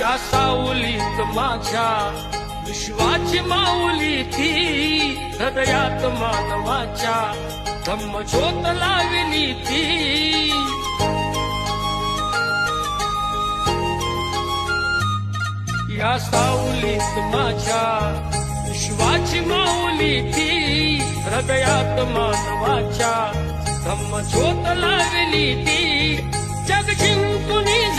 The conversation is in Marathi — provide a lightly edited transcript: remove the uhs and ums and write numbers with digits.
या सावलीत माझ्या विश्वाची माऊली ती, हृदयात मानवाच्या धम्मज्योत लावली ती. या सावलीत माझ्या विश्वाची माऊली ती, हृदयात मानवाच्या धम्मज्योत लावली ती. जग जिंकून